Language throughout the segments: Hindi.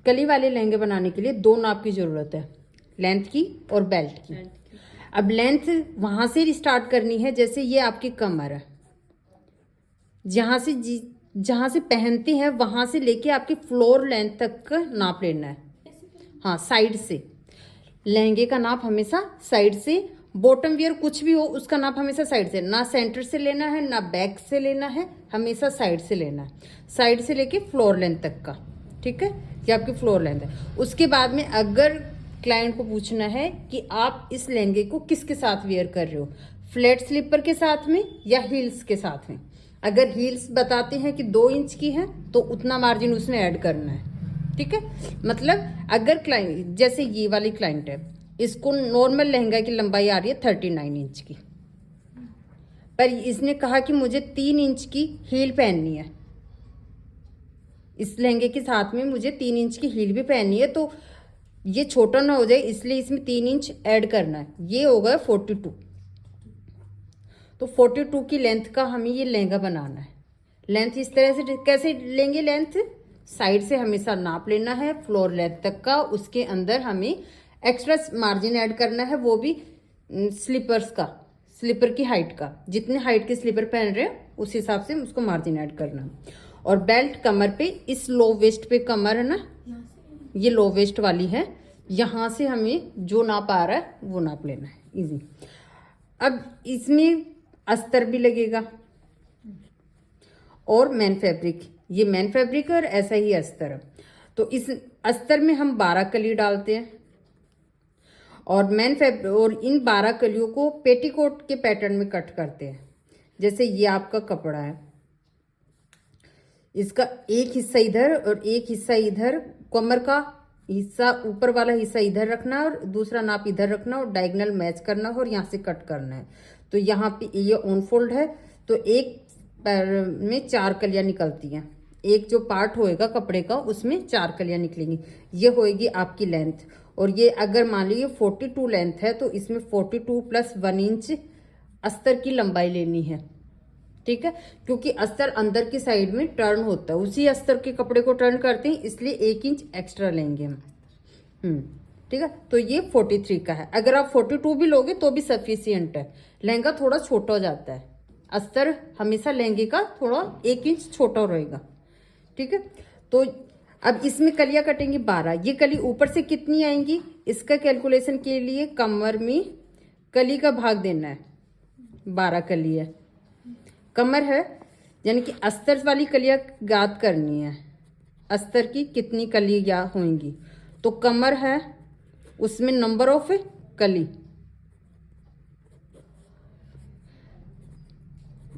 कली वाले लहंगे बनाने के लिए दो नाप की जरूरत है, लेंथ की और बेल्ट की। अब लेंथ वहां से स्टार्ट करनी है, जैसे ये आपकी कमर है, जहां से पहनते हैं वहां से लेके आपकी फ्लोर लेंथ तक का नाप लेना है। हाँ, साइड से लहंगे का नाप हमेशा साइड से, बॉटम वियर कुछ भी हो उसका नाप हमेशा साइड से, ना सेंटर से लेना है ना बैक से लेना है, हमेशा साइड से लेना है, साइड से लेके फ्लोर लेंथ तक का। ठीक है, ये आपकी फ्लोर लेंथ है। उसके बाद में अगर क्लाइंट को पूछना है कि आप इस लहंगे को किसके साथ वेयर कर रहे हो, फ्लैट स्लीपर के साथ में या हील्स के साथ में। अगर हील्स बताते हैं कि 2 इंच की है तो उतना मार्जिन उसमें ऐड करना है। ठीक है, मतलब अगर क्लाइंट, जैसे ये वाली क्लाइंट है, इसको नॉर्मल लहंगा की लंबाई आ रही है 39 इंच की, पर इसने कहा कि मुझे 3 इंच की हील पहननी है, इस लहंगे के साथ में मुझे 3 इंच की हील भी पहननी है, तो ये छोटा ना हो जाए इसलिए इसमें 3 इंच ऐड करना है। ये होगा 42। तो 42 की लेंथ का हमें ये लहंगा बनाना है। लेंथ इस तरह से कैसे लेंगे, लेंथ साइड से हमेशा नाप लेना है फ्लोर लेंथ तक का, उसके अंदर हमें एक्स्ट्रा मार्जिन ऐड करना है, वो भी स्लीपर्स का, स्लीपर की हाइट का, जितने हाइट के स्लीपर पहन रहे हैं उस हिसाब से उसको मार्जिन ऐड करना है। और बेल्ट कमर पे, इस लो वेस्ट पे कमर है ना, ये लो वेस्ट वाली है, यहाँ से हमें जो नाप आ रहा है वो नाप लेना है, इजी। अब इसमें अस्तर भी लगेगा और मैन फैब्रिक, ये मैन फैब्रिक और ऐसा ही अस्तर है। तो इस अस्तर में हम 12 कली डालते हैं और मैन फैब्रिक, और इन 12 कलियों को पेटीकोट के पैटर्न में कट करते हैं। जैसे ये आपका कपड़ा है, इसका एक हिस्सा इधर और एक हिस्सा इधर, कमर का हिस्सा ऊपर वाला हिस्सा इधर रखना और दूसरा नाप इधर रखना और डायगोनल मैच करना और यहाँ से कट करना है। तो यहाँ पे ये ऑन फोल्ड है, तो एक पैर में 4 कलियां निकलती हैं, एक जो पार्ट होएगा कपड़े का उसमें 4 कलियां निकलेंगी, ये होएगी आपकी लेंथ। और ये अगर मान लीजिए 42 लेंथ है तो इसमें 42 प्लस 1 इंच अस्तर की लंबाई लेनी है। ठीक है, क्योंकि अस्तर अंदर की साइड में टर्न होता है, उसी अस्तर के कपड़े को टर्न करते हैं, इसलिए 1 इंच एक्स्ट्रा लेंगे हम। ठीक है, तो ये 43 का है। अगर आप 42 भी लोगे तो भी सफिशियंट है, लहंगा थोड़ा छोटा हो जाता है, अस्तर हमेशा लहंगे का थोड़ा 1 इंच छोटा रहेगा। ठीक है, तो अब इसमें कलियां कटेंगी 12। ये कली ऊपर से कितनी आएंगी, इसका कैलकुलेशन के लिए कमर में कली का भाग देना है, 12 कली है, कमर है, यानी कि अस्तर वाली कलियां याद करनी है, अस्तर की कितनी कलियां होंगी। तो कमर है, उसमें नंबर ऑफ कली,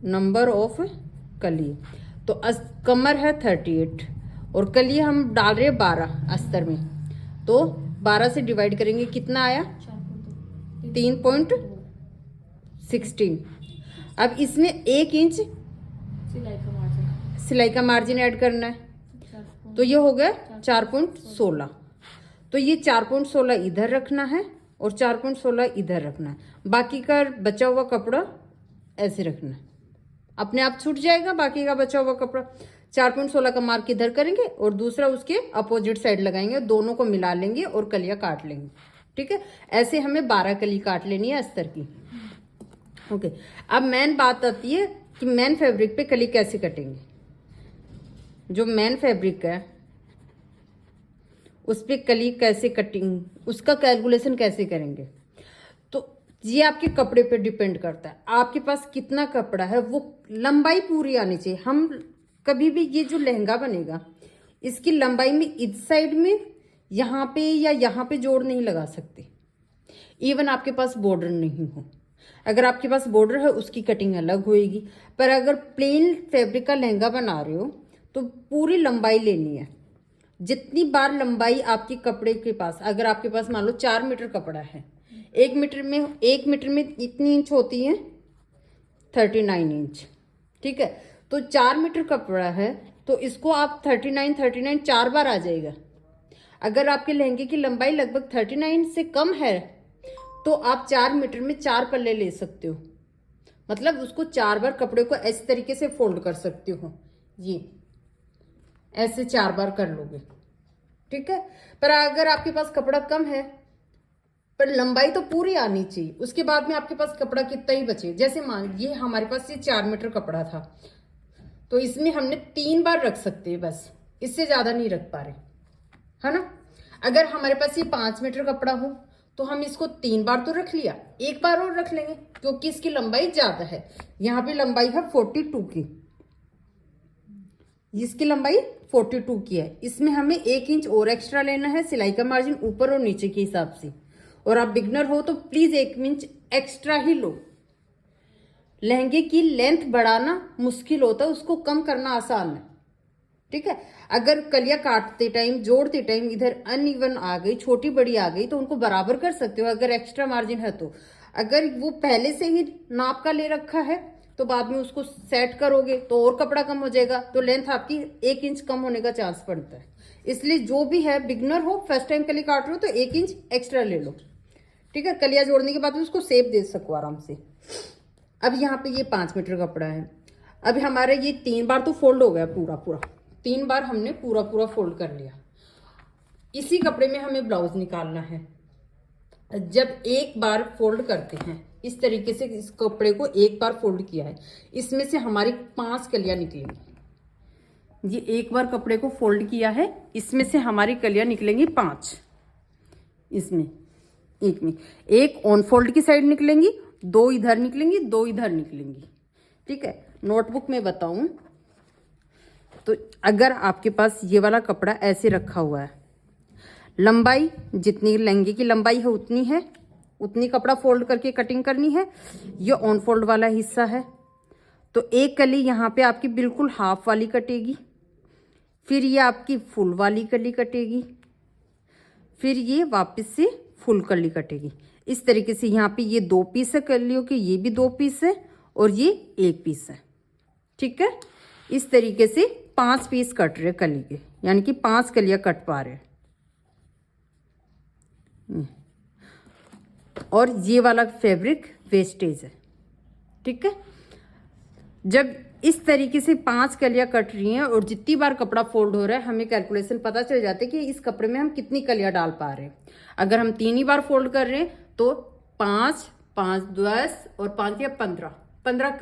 नंबर ऑफ कली, तो कमर है 38 और कली हम डाल रहे हैं 12 अस्तर में, तो 12 से डिवाइड करेंगे कितना आया, 3.16। अब इसमें 1 इंच सिलाई का मार्जिन ऐड करना है, तो ये हो गया 4.16। तो ये 4.16 इधर रखना है और 4.16 इधर रखना है, बाकी का बचा हुआ कपड़ा ऐसे रखना है, अपने आप छूट जाएगा बाकी का बचा हुआ कपड़ा। 4.16 का मार्क इधर करेंगे और दूसरा उसके अपोजिट साइड लगाएंगे, दोनों को मिला लेंगे और कलियां काट लेंगे। ठीक है, ऐसे हमें 12 कली काट लेनी है अस्तर की। ओके, अब मेन बात आती है कि मैन फैब्रिक पे कली कैसे कटेंगे। जो मैन फैब्रिक है उस पे कली कैसे कटिंग, उसका कैलकुलेशन कैसे करेंगे, तो ये आपके कपड़े पे डिपेंड करता है, आपके पास कितना कपड़ा है, वो लंबाई पूरी आनी चाहिए। हम कभी भी ये जो लहंगा बनेगा इसकी लंबाई में इस साइड में यहाँ पे या यहाँ पे जोड़ नहीं लगा सकते, इवन आपके पास बॉर्डर नहीं हो। अगर आपके पास बॉर्डर है उसकी कटिंग अलग होएगी, पर अगर प्लेन फैब्रिक का लहंगा बना रहे हो तो पूरी लंबाई लेनी है। जितनी बार लंबाई आपके कपड़े के पास, अगर आपके पास मान लो 4 मीटर कपड़ा है, 1 मीटर में इतनी इंच होती है 39 इंच। ठीक है, तो 4 मीटर कपड़ा है तो इसको आप 39 4 बार आ जाएगा। अगर आपके लहंगे की लंबाई लगभग 39 से कम है तो आप 4 मीटर में 4 पल्ले ले सकते हो, मतलब उसको 4 बार कपड़े को इस तरीके से फोल्ड कर सकते हो, ये ऐसे 4 बार कर लोगे। ठीक है। पर अगर आपके पास कपड़ा कम है पर लंबाई तो पूरी आनी चाहिए, उसके बाद में आपके पास कपड़ा कितना ही बचे। जैसे मान ये हमारे पास ये 4 मीटर कपड़ा था, तो इसमें हमने 3 बार रख सकते हैं, बस इससे ज्यादा नहीं रख पा रहे, है ना। अगर हमारे पास ये 5 मीटर कपड़ा हो तो हम इसको 3 बार तो रख लिया, 1 बार और रख लेंगे क्योंकि इसकी लंबाई ज्यादा है। यहाँ पे लंबाई है 42 की, इसकी लंबाई 42 की है। इसमें हमें 1 इंच और एक्स्ट्रा लेना है सिलाई का मार्जिन ऊपर और नीचे के हिसाब से। और आप बिगनर हो तो प्लीज 1 इंच एक्स्ट्रा ही लो। लहंगे की लेंथ बढ़ाना मुश्किल होता है, उसको कम करना आसान है, ठीक है। अगर कलियां काटते टाइम, जोड़ते टाइम इधर अनइवन आ गई, छोटी बड़ी आ गई, तो उनको बराबर कर सकते हो अगर एक्स्ट्रा मार्जिन है तो। अगर वो पहले से ही नाप का ले रखा है तो बाद में उसको सेट करोगे तो और कपड़ा कम हो जाएगा, तो लेंथ आपकी 1 इंच कम होने का चांस पड़ता है। इसलिए जो भी है, बिगनर हो, फर्स्ट टाइम कली काट रहे हो तो 1 इंच एक्स्ट्रा ले लो, ठीक है। कलिया जोड़ने के बाद में उसको शेप दे सको आराम से। अब यहाँ पे ये 5 मीटर कपड़ा है। अब हमारे ये 3 बार तो फोल्ड हो गया, पूरा पूरा 3 बार हमने पूरा पूरा फोल्ड कर लिया। इसी कपड़े में हमें ब्लाउज निकालना है। जब एक बार फोल्ड करते हैं इस तरीके से, इस कपड़े को एक बार फोल्ड किया है, इसमें से हमारी 5 कलियां निकलेंगी। ये एक बार कपड़े को फोल्ड किया है, इसमें से हमारी कलियां निकलेंगी 5। इसमें एक में एक ऑन फोल्ड की साइड निकलेंगी, 2 इधर निकलेंगी, 2 इधर निकलेंगी, ठीक है। नोटबुक में बताऊं तो अगर आपके पास ये वाला कपड़ा ऐसे रखा हुआ है, लंबाई जितनी लहंगे की लंबाई है उतनी है, उतनी कपड़ा फोल्ड करके कटिंग करनी है। ये ऑन फोल्ड वाला हिस्सा है, तो एक कली यहाँ पे आपकी बिल्कुल हाफ वाली कटेगी, फिर ये आपकी फुल वाली कली कटेगी, फिर ये वापस से फुल कली कटेगी। इस तरीके से यहाँ पे ये 2 पीस है कलियों के, ये भी 2 पीस है और ये 1 पीस है, ठीक है। इस तरीके से 5 पीस कट रहे कली के, यानी कि 5 कलियां कट पा रहे। और ये वाला फैब्रिक वेस्टेज है, ठीक है। जब इस तरीके से 5 कलियां कट रही हैं और जितनी बार कपड़ा फोल्ड हो रहा है, हमें कैलकुलेशन पता चल जाता है कि इस कपड़े में हम कितनी कलियां डाल पा रहे हैं। अगर हम 3 ही बार फोल्ड कर रहे हैं तो 5, 5, 10 और 5 या 15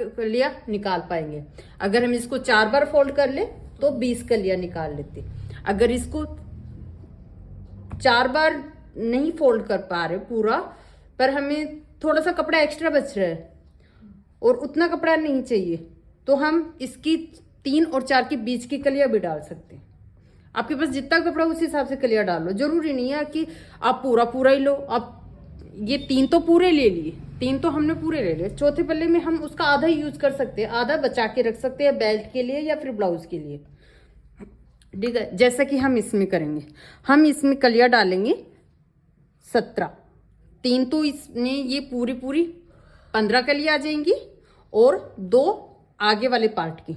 कलियां निकाल पाएंगे। अगर हम इसको 4 बार फोल्ड कर ले तो 20 कलियां निकाल लेते। अगर इसको 4 बार नहीं फोल्ड कर पा रहे पूरा, पर हमें थोड़ा सा कपड़ा एक्स्ट्रा बच रहा है और उतना कपड़ा नहीं चाहिए, तो हम इसकी 3 और 4 के बीच की कलियां भी डाल सकते हैं। आपके पास जितना कपड़ा उस हिसाब से कलियां डाल लो, जरूरी नहीं है कि आप पूरा पूरा ही लो। आप ये 3 तो पूरे ले लिए, 3 तो हमने पूरे ले लिए, चौथे पल्ले में हम उसका आधा ही यूज कर सकते हैं, आधा बचा के रख सकते हैं बेल्ट के लिए या फिर ब्लाउज के लिए, ठीक है। जैसा कि हम इसमें करेंगे, हम इसमें कलियां डालेंगे 17, 3 तो इसमें ये पूरी पूरी 15 कलियां आ जाएंगी और 2 आगे वाले पार्ट की,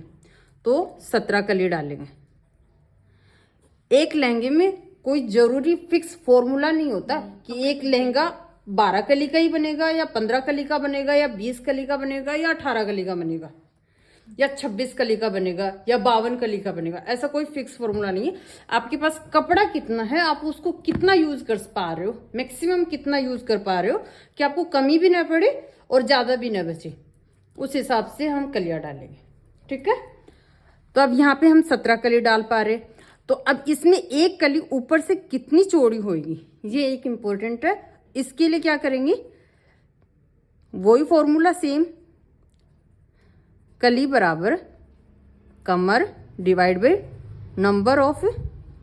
तो 17 कली डालेंगे। एक लहंगे में कोई जरूरी फिक्स फॉर्मूला नहीं होता कि एक लहंगा 12 कली का ही बनेगा या 15 कली का बनेगा या 20 कली का बनेगा या 18 कली का बनेगा या 26 कली का बनेगा या 52 कली का बनेगा। ऐसा कोई फिक्स फॉर्मूला नहीं है। आपके पास कपड़ा कितना है, आप उसको कितना यूज कर पा रहे हो, मैक्सिमम कितना यूज कर पा रहे हो कि आपको कमी भी ना पड़े और ज्यादा भी ना बचे, उस हिसाब से हम कलियां डालेंगे, ठीक है। तो अब यहाँ पे हम 17 कली डाल पा रहे, तो अब इसमें एक कली ऊपर से कितनी चौड़ी होगी, ये एक इंपॉर्टेंट है। इसके लिए क्या करेंगे, वही फॉर्मूला सेम, कली बराबर कमर डिवाइड बाय नंबर ऑफ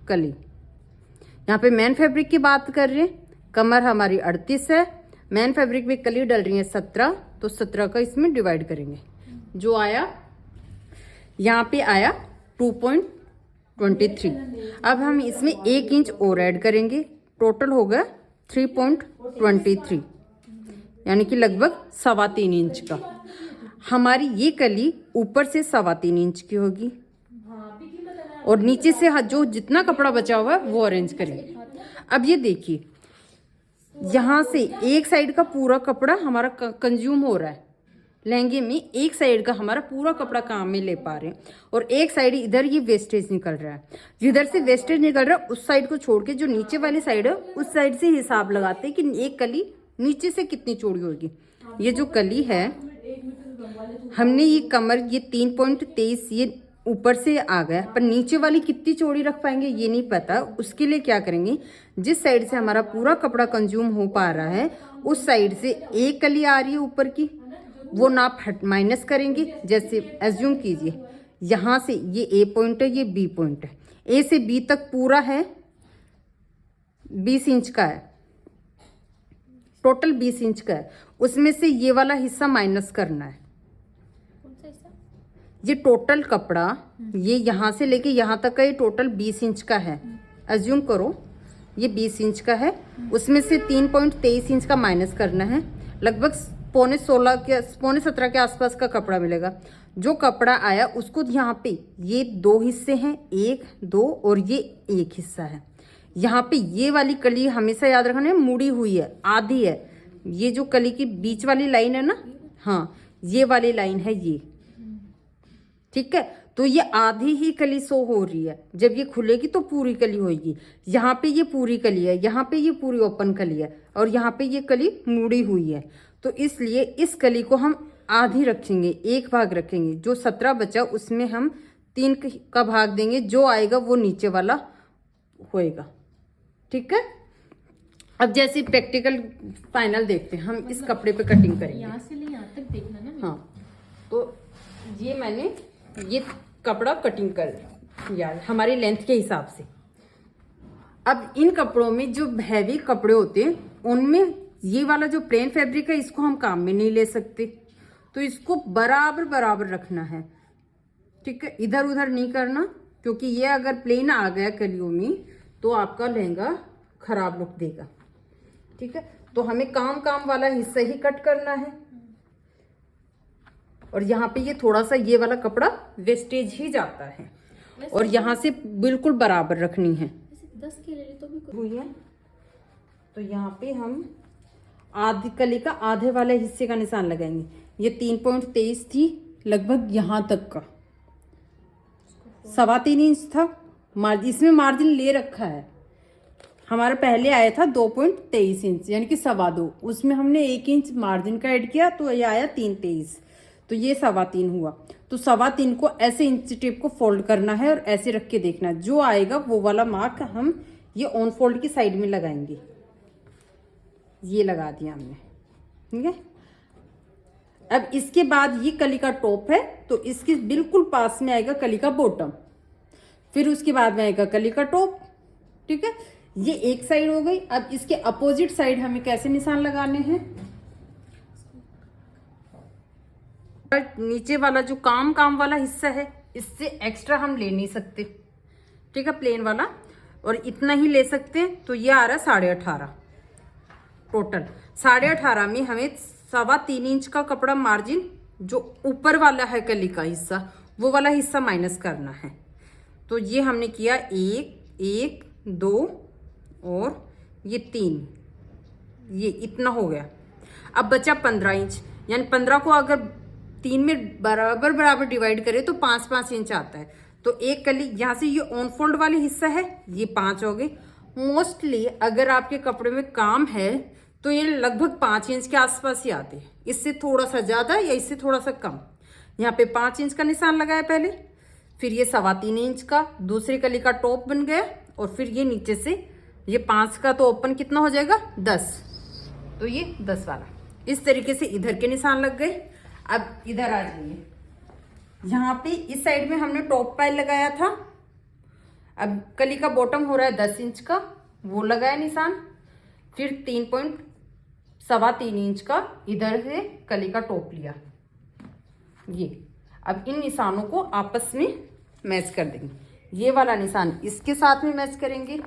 कली। यहाँ पे मैन फैब्रिक की बात कर रहे हैं, कमर हमारी 38 है, मैन फैब्रिक में कली डल रही है 17, तो 17 का इसमें डिवाइड करेंगे, जो आया यहाँ पे आया 2.23। अब हम इसमें 1 इंच और ऐड करेंगे, टोटल हो गया 3.23, यानी कि लगभग 3.25 इंच का। हमारी ये कली ऊपर से 3.25 इंच की होगी और नीचे से जो जितना कपड़ा बचा हुआ है वो अरेंज करेंगे। अब ये देखिए, यहाँ से एक साइड का पूरा कपड़ा हमारा कंज्यूम हो रहा है, लहंगे में एक साइड का हमारा पूरा कपड़ा काम में ले पा रहे हैं, और एक साइड इधर ये वेस्टेज निकल रहा है। जिधर से वेस्टेज निकल रहा है उस साइड को छोड़ के जो नीचे वाली साइड है उस साइड से हिसाब लगाते हैं कि एक कली नीचे से कितनी चौड़ी होगी। ये जो कली है हमने ये कमर ये 3.23 ये ऊपर से आ गया, पर नीचे वाली कितनी चौड़ी रख पाएंगे ये नहीं पता। उसके लिए क्या करेंगे, जिस साइड से हमारा पूरा कपड़ा कंज्यूम हो पा रहा है उस साइड से एक कली आ रही है ऊपर की, वो नाप हट माइनस करेंगे। जैसे एज्यूम कीजिए यहाँ से ये ए पॉइंट है, ये बी पॉइंट है, ए से बी तक पूरा है 20 इंच का है, टोटल 20 इंच का है। उसमें से ये वाला हिस्सा माइनस करना है। ये टोटल कपड़ा ये यहाँ से लेके यहाँ तक का ये टोटल 20 इंच का है। एज्यूम करो ये 20 इंच का है, उसमें से 3.23 इंच का माइनस करना है। लगभग पौने 17 के आसपास का कपड़ा मिलेगा। जो कपड़ा आया उसको यहाँ पे ये 2 हिस्से हैं, 1 2 और ये एक हिस्सा है। यहाँ पे ये वाली कली हमेशा याद रखना है मुड़ी हुई है, आधी है। ये जो कली की बीच वाली लाइन है ना, हाँ ये वाली लाइन है ये, ठीक है। तो ये आधी ही कली शो हो रही है, जब ये खुलेगी तो पूरी कली होगी। यहाँ पे ये पूरी कली है, यहाँ पे ये पूरी ओपन कली है, और यहाँ पे ये कली मुड़ी हुई है। तो इसलिए इस कली को हम आधी रखेंगे, एक भाग रखेंगे। जो 17 बचा उसमें हम 3 का भाग देंगे, जो आएगा वो नीचे वाला होएगा, ठीक है। अब जैसे प्रैक्टिकल फाइनल देखते हैं, हम इस कपड़े पे कटिंग करेंगे। यहाँ से ले यहाँ तक देखना ना। हाँ, तो ये मैंने ये कपड़ा कटिंग कर लिया हमारी लेंथ के हिसाब से। अब इन कपड़ों में जो हैवी कपड़े होते हैं उनमें ये वाला जो प्लेन फैब्रिक है इसको हम काम में नहीं ले सकते, तो इसको बराबर बराबर रखना है, ठीक है। इधर उधर नहीं करना, क्योंकि ये अगर प्लेन आ गया कलियों में तो आपका लहंगा खराब लुक देगा, ठीक है। तो हमें काम काम वाला हिस्सा ही कट करना है, और यहाँ पे ये थोड़ा सा ये वाला कपड़ा वेस्टेज ही जाता है, और यहाँ से बिल्कुल बराबर रखनी है। 10 के ले तो भी हुई है। तो यहाँ पे हम आधी कली का आधे वाले हिस्से का निशान लगाएंगे। ये 3.23 थी, लगभग यहाँ तक का 3.25 इंच था। इसमें मार्जिन ले रखा है, हमारा पहले आया था 2.23 इंच यानी कि 2.25, उसमें हमने 1 इंच मार्जिन का ऐड किया तो ये आया 3.23, तो ये 3.25 हुआ। तो 3.25 को ऐसे इंच टेप को फोल्ड करना है और ऐसे रख के देखना, जो आएगा वो वाला मार्क हम ये ऑन फोल्ड की साइड में लगाएंगे। ये लगा दिया हमने, ठीक है। अब इसके बाद ये कली का टॉप है, तो इसके बिल्कुल पास में आएगा कली का बॉटम, फिर उसके बाद में आएगा कली का टॉप, ठीक है। ये एक साइड हो गई। अब इसके अपोजिट साइड हमें कैसे निशान लगाने हैं, नीचे वाला जो काम काम वाला हिस्सा है इससे एक्स्ट्रा हम ले नहीं सकते, ठीक है, प्लेन वाला, और इतना ही ले सकते हैं। तो ये आ रहा है 18.5 टोटल। 18.5 में हमें 3.25 इंच का कपड़ा मार्जिन जो ऊपर वाला है कली का हिस्सा वो वाला हिस्सा माइनस करना है। तो ये हमने किया 1 1 2 और ये 3, ये इतना हो गया। अब बचा 15 इंच, यानी 15 को अगर 3 में बराबर बराबर डिवाइड करें तो 5-5 इंच आता है। तो एक कली यहाँ से ये ऑन फोल्ड वाले हिस्सा है, ये 5 हो गए। मोस्टली अगर आपके कपड़े में काम है तो ये लगभग 5 इंच के आसपास ही आते हैं, इससे थोड़ा सा ज़्यादा या इससे थोड़ा सा कम। यहाँ पे 5 इंच का निशान लगाया पहले, फिर ये 3.25 इंच का दूसरी कली का टॉप बन गया, और फिर ये नीचे से ये 5 का तो ओपन कितना हो जाएगा 10, तो ये 10 वाला। इस तरीके से इधर के निशान लग गए। अब इधर आ जाइए, यहाँ पे इस साइड में हमने टॉप पाइल लगाया था। अब कली का बॉटम हो रहा है 10 इंच का, वो लगाया निशान। फिर 3.25 इंच का इधर से कली का टॉप लिया ये। अब इन निशानों को आपस में मैच कर देंगे, ये वाला निशान इसके साथ में मैच करेंगे।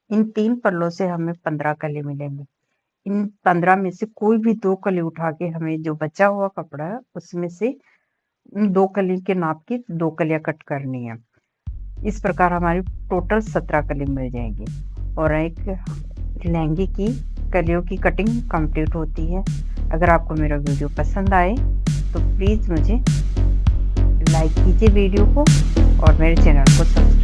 इन 3 पल्लों से हमें 15 कली मिलेंगे। इन 15 में से कोई भी 2 कली उठा के हमें जो बचा हुआ कपड़ा है उसमें से इन 2 कली के नाप की 2 कलियाँ कट करनी है। इस प्रकार हमारी टोटल 17 कली मिल जाएगी और एक लहंगे की कलियों की कटिंग कंप्लीट होती है। अगर आपको मेरा वीडियो पसंद आए तो प्लीज़ मुझे लाइक कीजिए वीडियो को और मेरे चैनल को सब्सक्राइब